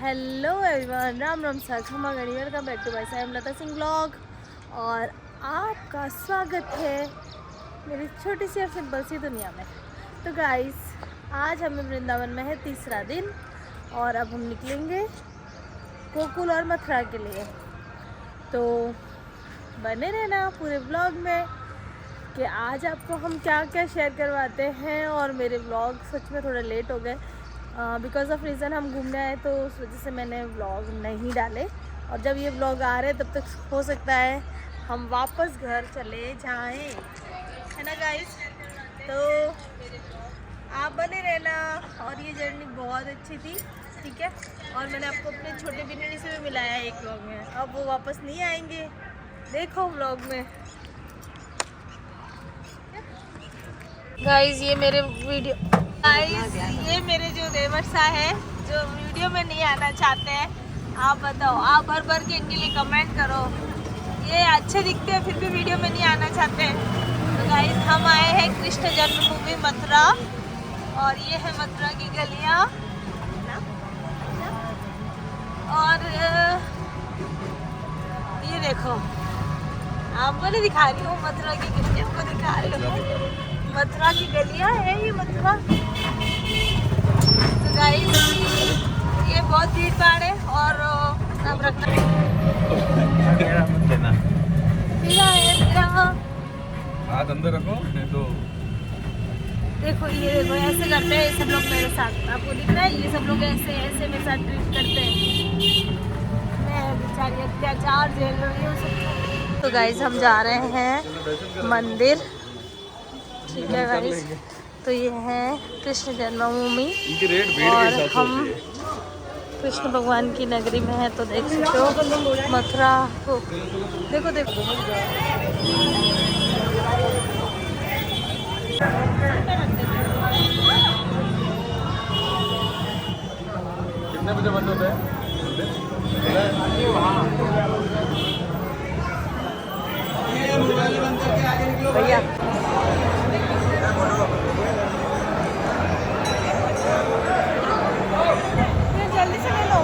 Hello everyone, Ram Ram सा क्षमा गणी, welcome back to my channel Lata Singh blog. और आपका स्वागत है मेरी छोटी सी और सिंपल सी दुनिया में। तो गाइस, आज हमें वृंदावन में है तीसरा दिन और अब हम निकलेंगे गोकुल और मथुरा के लिए। तो बने रहना पूरे ब्लॉग में कि आज आपको हम क्या क्या शेयर करवाते हैं। और मेरे व्लॉग सच में थोड़ा लेट हो गए बिकॉज़ ऑफ रीज़न हम घूमने आए, तो उस वजह से मैंने व्लॉग नहीं डाले। और जब ये व्लॉग आ रहे हैं तब तक हो सकता है हम वापस घर चले जाएं, है ना गाइस। तो आप बने रहना। और ये जर्नी बहुत अच्छी थी, ठीक है। और मैंने आपको अपने छोटे बिन्नी से भी मिलाया है एक व्लॉग में, अब वो वापस नहीं आएंगे, देखो व्लॉग में। गाइस ये मेरे वीडियो ये मेरे जो देवर सा है जो वीडियो में नहीं आना चाहते हैं, आप बताओ, आप भर भर के इनके लिए कमेंट करो। ये अच्छे दिखते हैं फिर भी वीडियो में नहीं आना चाहते हैं। तो गाइस हम आए हैं कृष्ण जन्मभूमि मथुरा, और ये है मथुरा की गलियाँ। और ये देखो, आपको नहीं दिखा रही हूँ, मथुरा की गलियाँ को दिखा रही हूँ। मथुरा की गलियाँ है ये मथुरा। तो गाइस ये बहुत भीड़ भाड़ है और अब रखना हाथ अंदर रखो नहीं तो। देखो ये देखो ऐसे करते हैं सब लोग मेरे साथ, आपको दिख रहा है, ये सब लोग ऐसे ऐसे मेरे साथ ट्रीट करते हैं। मैं बेचारी अत्याचार झेल रही हूँ। तो गाइस हम जा रहे हैं मंदिर, ठीक है गाइस। तो ये है कृष्ण जन्मभूमि और हम कृष्ण भगवान की नगरी में है। तो देख सकते हो मथुरा को, देखो देखो। कितने बजे बंद होता है भैया? जल्दी से ले लो।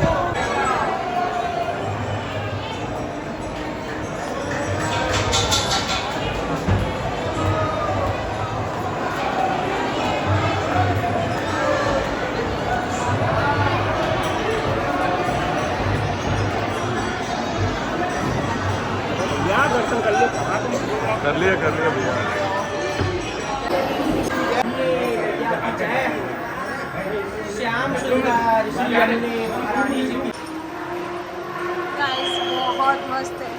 कर लिया भैया। श्याम सुंदर गाइस बहुत मस्त है।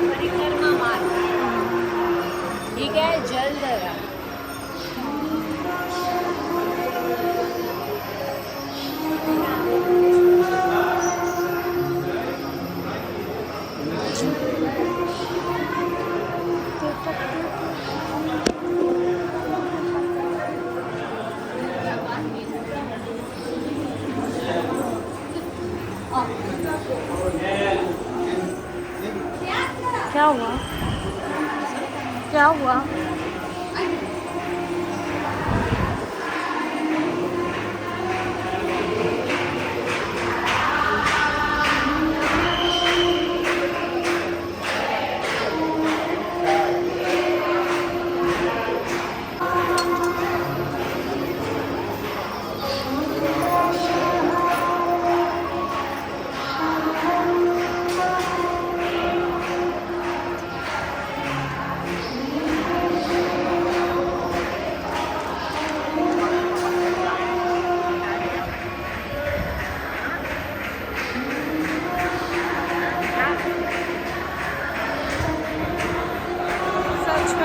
परिक्रमा मार्ग, ठीक है, जल्द क्या हुआ? क्या हुआ?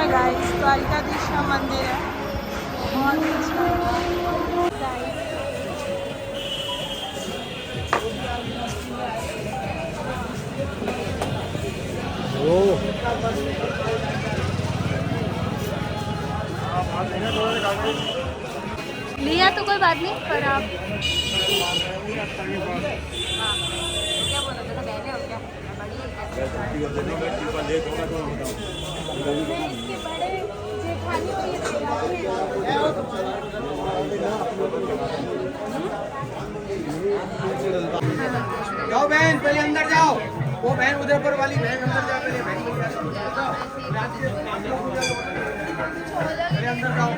गाइस द्वारिकाधीश का मंदिर है, बहुत अच्छा लिया तो कोई बात नहीं, पर आप क्या बोलो, तो बहने हो क्या? इसके बड़े जाओ बहन, पहले अंदर जाओ। वो बहन उधर पर वाली बहन अंदर जा, पहले बहन पहले अंदर जाओ।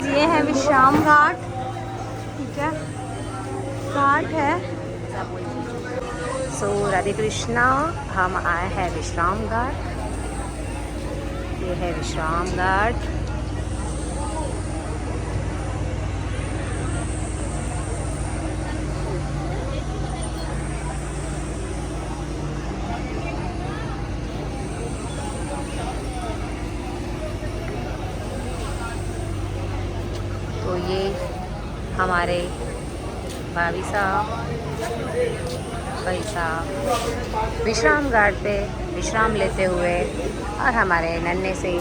ये है विश्राम घाट, ठीक है, घाट है। सो राधे कृष्णा, हम आए हैं विश्राम घाट। ये है विश्राम घाट। तो ये हमारे भाभी साहब, भाई साहब विश्राम घाट पे विश्राम लेते हुए, और हमारे नन्हे से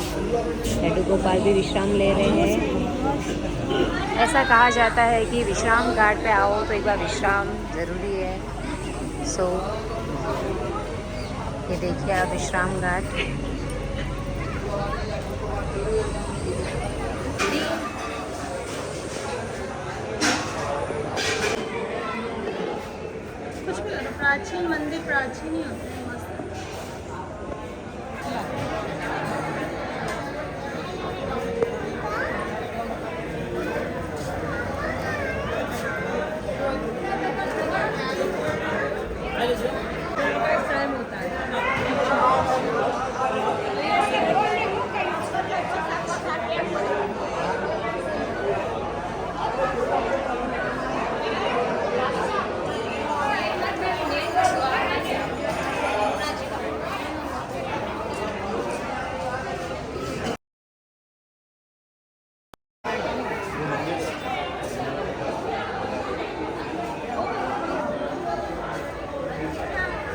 लड्डू गोपाल भी विश्राम ले रहे हैं। ऐसा कहा जाता है कि विश्राम घाट पे आओ तो एक बार विश्राम ज़रूरी है। सो ये देखिए आप विश्राम घाट। कुछ भी करो, प्राचीन मंदिर प्राचीन ही होते हैं, मस्त। टाइम होता है।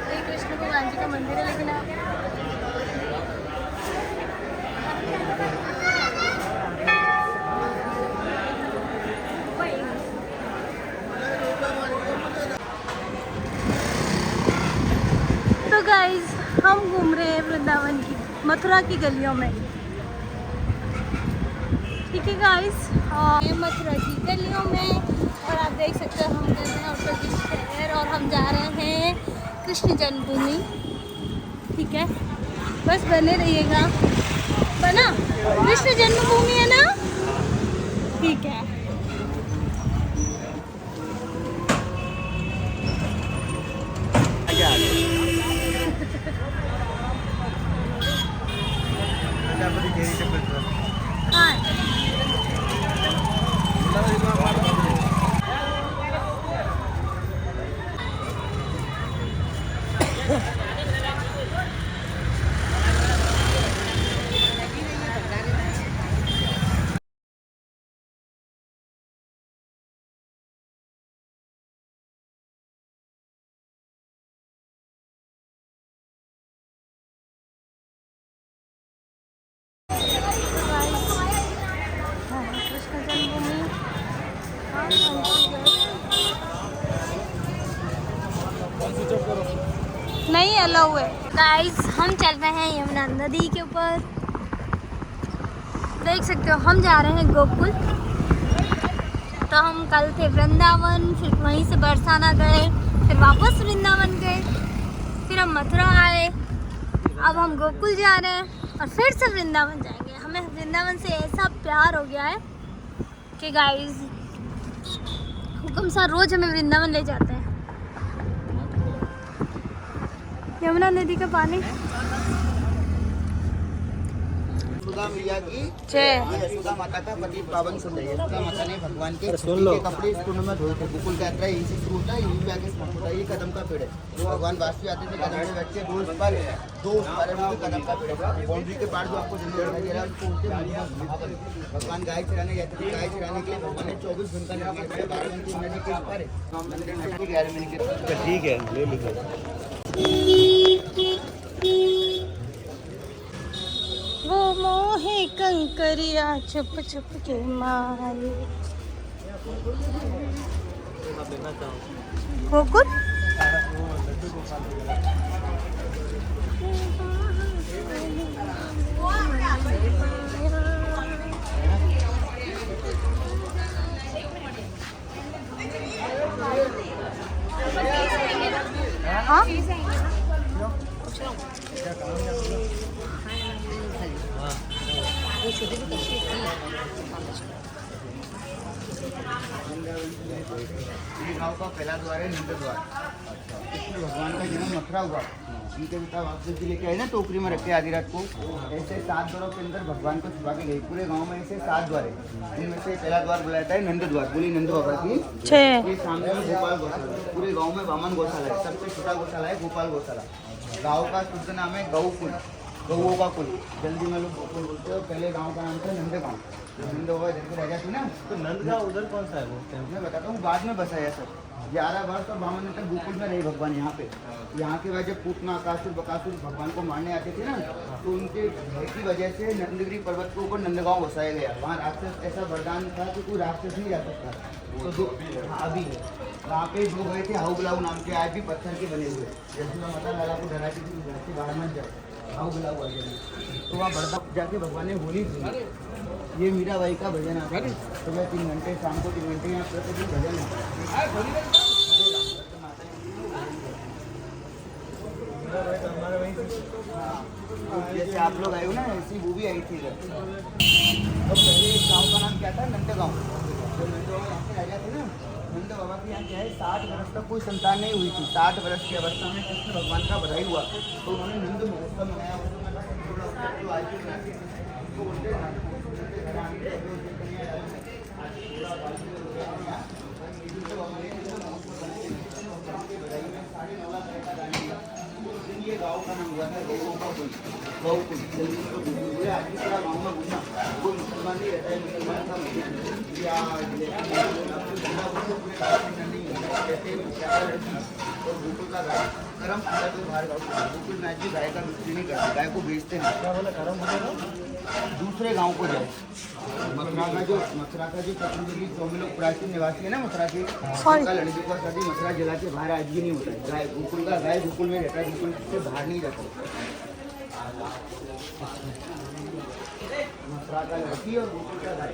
ये कृष्ण भगवान जी का मंदिर है, लेकिन आप तो गाइज हम घूम रहे हैं वृंदावन की, मथुरा की गलियों में, ठीक है गाइज, और मथुरा की गलियों में। और आप देख सकते हो हम गए हैं उत्तर प्रदेश शहर, और हम जा रहे हैं कृष्ण जन्मभूमि, ठीक है। बस बने रहिएगा, बना कृष्ण जन्मभूमि है ना, ठीक है। हाँ कृष्ण जन्मभूमि, नहीं अलाउ है। गाइस हम चल रहे हैं यमुना नदी के ऊपर, देख सकते हो हम जा रहे हैं गोकुल। तो हम कल थे वृंदावन, फिर वहीं से बरसाना गए, फिर वापस वृंदावन गए, फिर हम मथुरा आए, अब हम गोकुल जा रहे हैं और फिर से वृंदावन जाएंगे। हमें वृंदावन से ऐसा प्यार हो गया है कि गाइस हुक्म सा रोज हमें वृंदावन ले जाते हैं। यमुना नदी का पानी यशोदा मैया की जय। यशोदा माता का पति पावन सुंदर यशोदा माता ने भगवान के कपड़े इस कुंड में धोए थे। गोकुल का यात्रा यहीं से शुरू होता है, यहीं पे आके समाप्त होता है। ये कदम का पेड़ है। भगवान वासुकी आते थे, कदम पे बैठ के दो उस पार कदम का पेड़ है। बाउंड्री के पार जो आपको जंगल दिखाई दे रहा है उसको बोलते हैं महाबल। भगवान गाय चराने जाते थे, गाय चराने के लिए भगवान ने 24 घंटा निर्माण किया। 12 घंटे नदी के पार है, 11 मिनट के। ठीक है, ले लीजिए। वो मोहे कंकरिया चुप चुप के मारे। गोकुल हाँ ये गाँव का पहला द्वार है नंद द्वार। इसमें भगवान का जन्म मथुरा हुआ। इनके पिता वासुदेव जी लेके आए ना टोकरी में रखे आधी रात को। ऐसे 7 द्वारों के अंदर भगवान को छुपा के गए। पूरे गांव में ऐसे 7 द्वार है। इनमें से पहला द्वार बुलाया जाता है नंद द्वार। बोली नंद बाबा की। जय। ये सामने में गोपाल गौशाला। पूरे गाँव में वामन गौशाला है। सबसे छोटा गौशाला है गोपाल गौशाला। गाँव का शुद्ध नाम है गौकुल, गौओं का कुल। जल्दी में लोग गोकुल बोलते हो। पहले गाँव का नाम था नंद गाँव। नंद बाबा जब राजा थी ना, तो नंद गाँव उधर कौन सा है वो मैं बताता हूँ। बाद में बसाया सब 11 वर्ष और 52 तक गोकुल में रहे भगवान यहाँ पे। यहाँ के बाद जब पूतना आकासुर बकासुर भगवान को मारने आते थे ना, तो उनके भय की वजह से नंदगिरी पर्वत के ऊपर नंदगांव बसाया गया। वहाँ राक्षस ऐसा वरदान था कि कोई राक्षस नहीं जा सकता। तो अभी वहाँ पे जो गए थे हाउ बुलाऊ नाम के, आज भी पत्थर के बने हुए। यशोदा माता लाला को डराती थी घर से बाहर मत जाओ, हाउ बुलाऊ आ जाए। तो वहाँ बरदा जाके भगवान ने होली सुनी। ये मीराबाई का भजन आता है। सुबह 3 घंटे, शाम को 3 घंटे यहाँ प्रतिदिन भजन है। जैसे आप लोग आए हो ना, ऐसी वो भी आई थी इधर। तो पहले इस गाँव का नाम क्या था? नंद गाँव। जो नंद बाबा यहाँ के राजा थे ना, नंद बाबा के यहाँ क्या है 60 वर्ष तक कोई संतान नहीं हुई थी। 60 वर्ष की अवस्था में कृष्ण भगवान का बधाई हुआ, तो उन्होंने नंद महोत्सव मनाया। ये गाँव का नाम हुआ था गौओं का कुल, गौकुल। पूरे आज भी पूरा गाँव में घूमना, कोई मुसलमान नहीं रहता है। मुसलमान का और गोकुल का गाय कर्म पूरा तो बाहर गाँव। गोकुल में आज भी गाय का बिक्री नहीं करते, गाय को बेचते हैं। क्या बोला कर्म दूसरे गांव को जाए। मथुरा का जो पतंजलि स्वामी लोग प्राचीन निवासी है ना मथुरा के, उनका लड़की को शादी मथुरा जिला के बाहर आज भी नहीं होता है। गाय गोकुल का गाय गोकुल में रहता है, गोकुल से बाहर नहीं जाता। मथुरा का लड़की और गोकुल का गाय।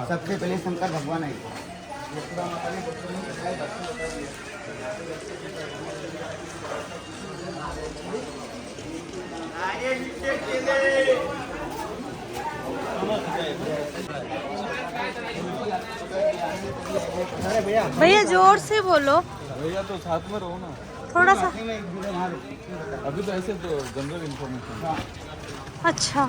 सबसे पहले शंकर भगवान आए। यशोदा माता ने बच्चों ने बताया, बच्चों बता दिया। भैया जोर से बोलो। भैया तो साथ में रहो ना थोड़ा सा। अभी तो ऐसे तो जनरल इन्फॉर्मेशन। अच्छा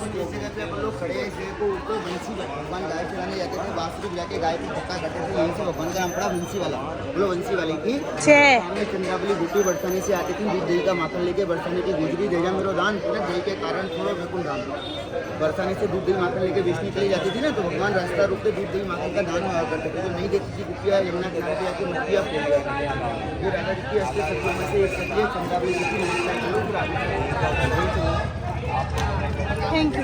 जैसे करके अपन लोग खड़े हैं को ऊपर बंसी भगवान गाय चलाने जाते थे। बांसुरी बजा के गाय को धक्का करते थे। यहीं से भगवान का नाम पड़ा बंसी वाला। बोलो बंसी वाले की। सामने चंद्रावली बूटी बरसाने से आती थी। दूध दही का माखन लेके बरसाने की गुजरी देजा मेरो दान, दही के कारण थोड़ा बिल्कुल दान। बरसाने से दूध दही माखन लेके बेचने के लिए जाती थी ना, तो भगवान रास्ता रोक के दूध दही माखन का दान हुआ करते थे। जो नहीं देखती थी कुपिया यमुना किनारे पे आके मुठिया फोड़ दिया। ये राजा जी की असली सत्यों में से एक सत्य चंद्रावली बूटी थैंक यू।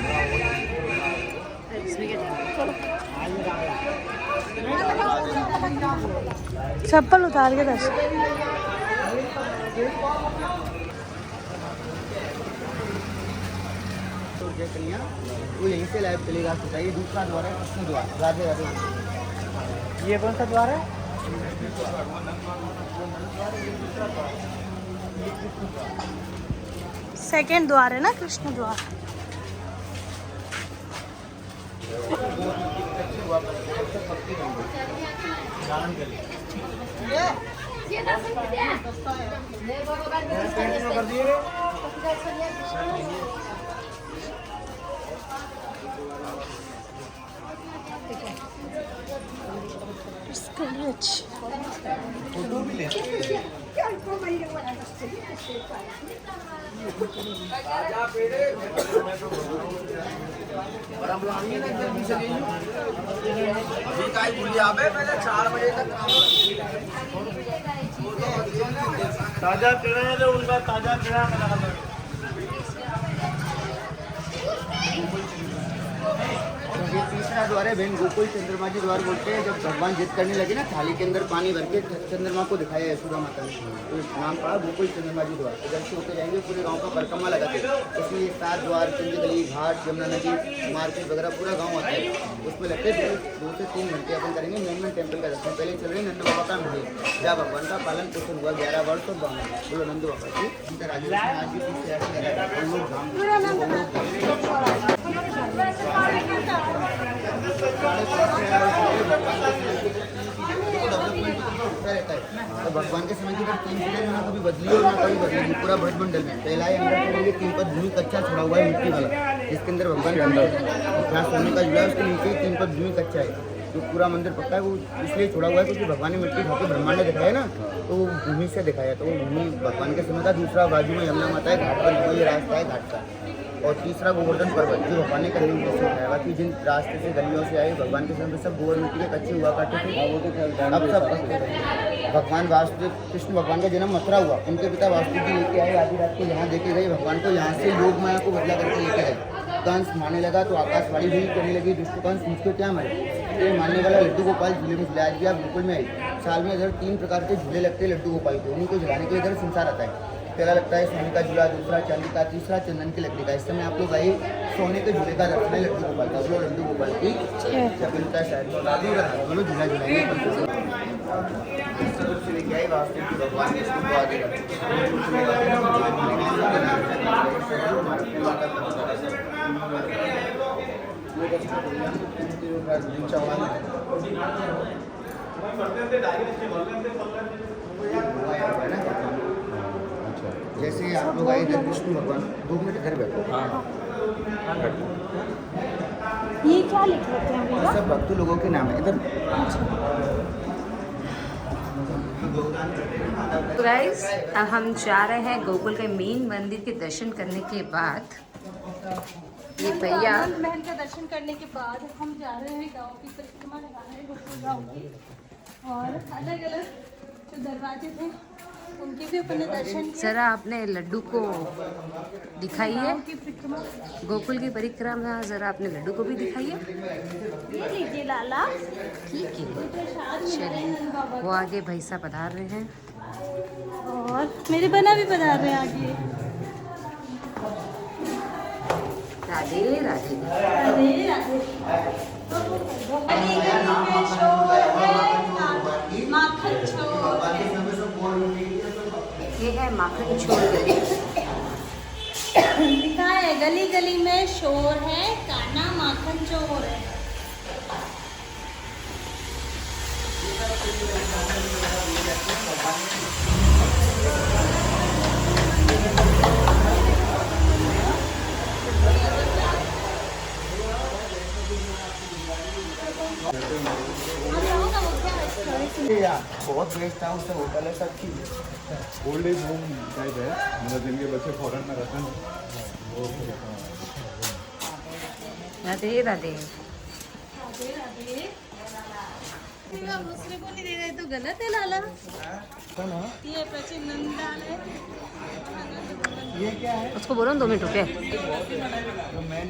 चप्पल उतार के दर्शन। तो जय कन्या वो यहीं से लाइव चलेगा। बताइए दूसरा द्वार है कृष्ण द्वार। राधे राधे। ये कौन सा द्वार है? सेकंड द्वार है ना, कृष्ण द्वार। ताजा पेड़ा है तो उनका ताजा पेड़ा ये तीसरा द्वार है बहन, गोकुल चंद्रमा जी द्वार बोलते हैं। जब भगवान जिद करने लगे ना, थाली के अंदर पानी भर के चंद्रमा को दिखाया यशोदा माता ने, तो नाम पड़ा गोकुल चंद्रमा जी द्वार। इधर से होते जाएंगे पूरे गांव का परिक्रमा लगाते हैं। उसमें ये 7 द्वार, चंदी गली, घाट, यमुना नदी, मार्केट वगैरह पूरा गाँव आता है। उसमें लगते 2 से 3 घंटे अपन करेंगे मेन टेम्पल का दर्शन। पहले चल रहे नंद बाबा का मंदिर, जहाँ भगवान का पालन पोषण हुआ 11 वर्ष और 52 बोलो नंद बाबा की। आज भी तो भगवान के समय की 3 पीढ़ी ना कभी बदली और ना कभी बदलेगी। पूरा भट मंडल में पहला ही अंदर करेंगे 3 पद भूमि कच्चा छोड़ा हुआ है मिट्टी वाला, जिसके अंदर भगवान जहाँ सोने का जुड़ा है उसके नीचे 3 पद भूमि कच्चा है। जो पूरा मंदिर पक्का है वो इसलिए छोड़ा हुआ है क्योंकि भगवान ने मिट्टी खा के ब्रह्मांड दिखाया ना, तो वो भूमि से दिखाया। तो वो भूमि भगवान के समय का। दूसरा बाजू में यमुना माता है, घाट पर ये रास्ता है घाट का। और तीसरा गोवर्धन पर्वत, जो भगवान ने कन्या से उठाया। बाकी जिन रास्ते से गलियों से आए भगवान के समय सब गोबर मिट्टी के कच्चे हुआ करते थे, अब सब भगवान वासुदेव कृष्ण भगवान का जन्म मथुरा हुआ। उनके पिता वासुदेव जी लेके आए, आधी रात को यहाँ देखे गए भगवान को, यहाँ से योग माया को बदला करके लेके गए। कंस मारने लगा तो आकाशवाणी भी करने लगी, दुष्ट कंस मुझको क्या मारे। ये मानने वाला लड्डू गोपाल झूले में झुलाया गया। गोकुल में आई साल में इधर 3 प्रकार के झूले लगते हैं लड्डू गोपाल के, उन्हीं को झुलाने के इधर संसार आता है। पहला लगता है सोने का झूला, दूसरा चांदी का, तीसरा चंदन की लकड़ी का। इस समय आप लोग आए सोने के झूले का दर्शन है लड्डू गोपाल का। बोलो लड्डू गोपाल की चपिलता शायद बोलो झूला झुलाएंगे। लेके आए वास्तव भगवान ने इसको आगे जैसे आप लोग आए इधर विष्णु भगवान 2 मिनट इधर बैठो। ये क्या लिख रखे हैं भैया? सब भक्त लोगों के नाम है इधर। तो गाइस अब हम जा रहे हैं गोकुल के मेन मंदिर के दर्शन करने के बाद। ये भैया आनंद महल का दर्शन करने के बाद हम जा रहे हैं गांव की परिक्रमा लगाने, गोकुल गांव की। और अलग अलग जो दरवाजे थे उनके भी अपने दर्शन किए। जरा अपने लड्डू को दिखाइए, गांव की परिक्रमा गोकुल की परिक्रमा जरा अपने लड्डू को भी दिखाइए। ये लीजिए लाला, ठीक है प्रसाद मिल रहे हैं चलिए, नंद बाबा वो आगे भैसा पधार रहे हैं। को। और मेरे बना भी पधार रहे हैं आगे। राधे राधे। राधे राधे। माखन चोर, ये है माखन चोर गली। लिखा है गली गली में शोर है, काना माखन चोर है। बहुत बेस्ट था उससे होटल है सब चीज। ओल्ड एज होम टाइप है, मतलब जिनके बच्चे फॉरेन में रहते हैं वो। राधे राधे। दूसरे को नहीं दे रहे तो गलत है लाला। ये प्राचीन नंदाल है। ये क्या है? उसको बोलो 2 मिनट रुके। जो मेन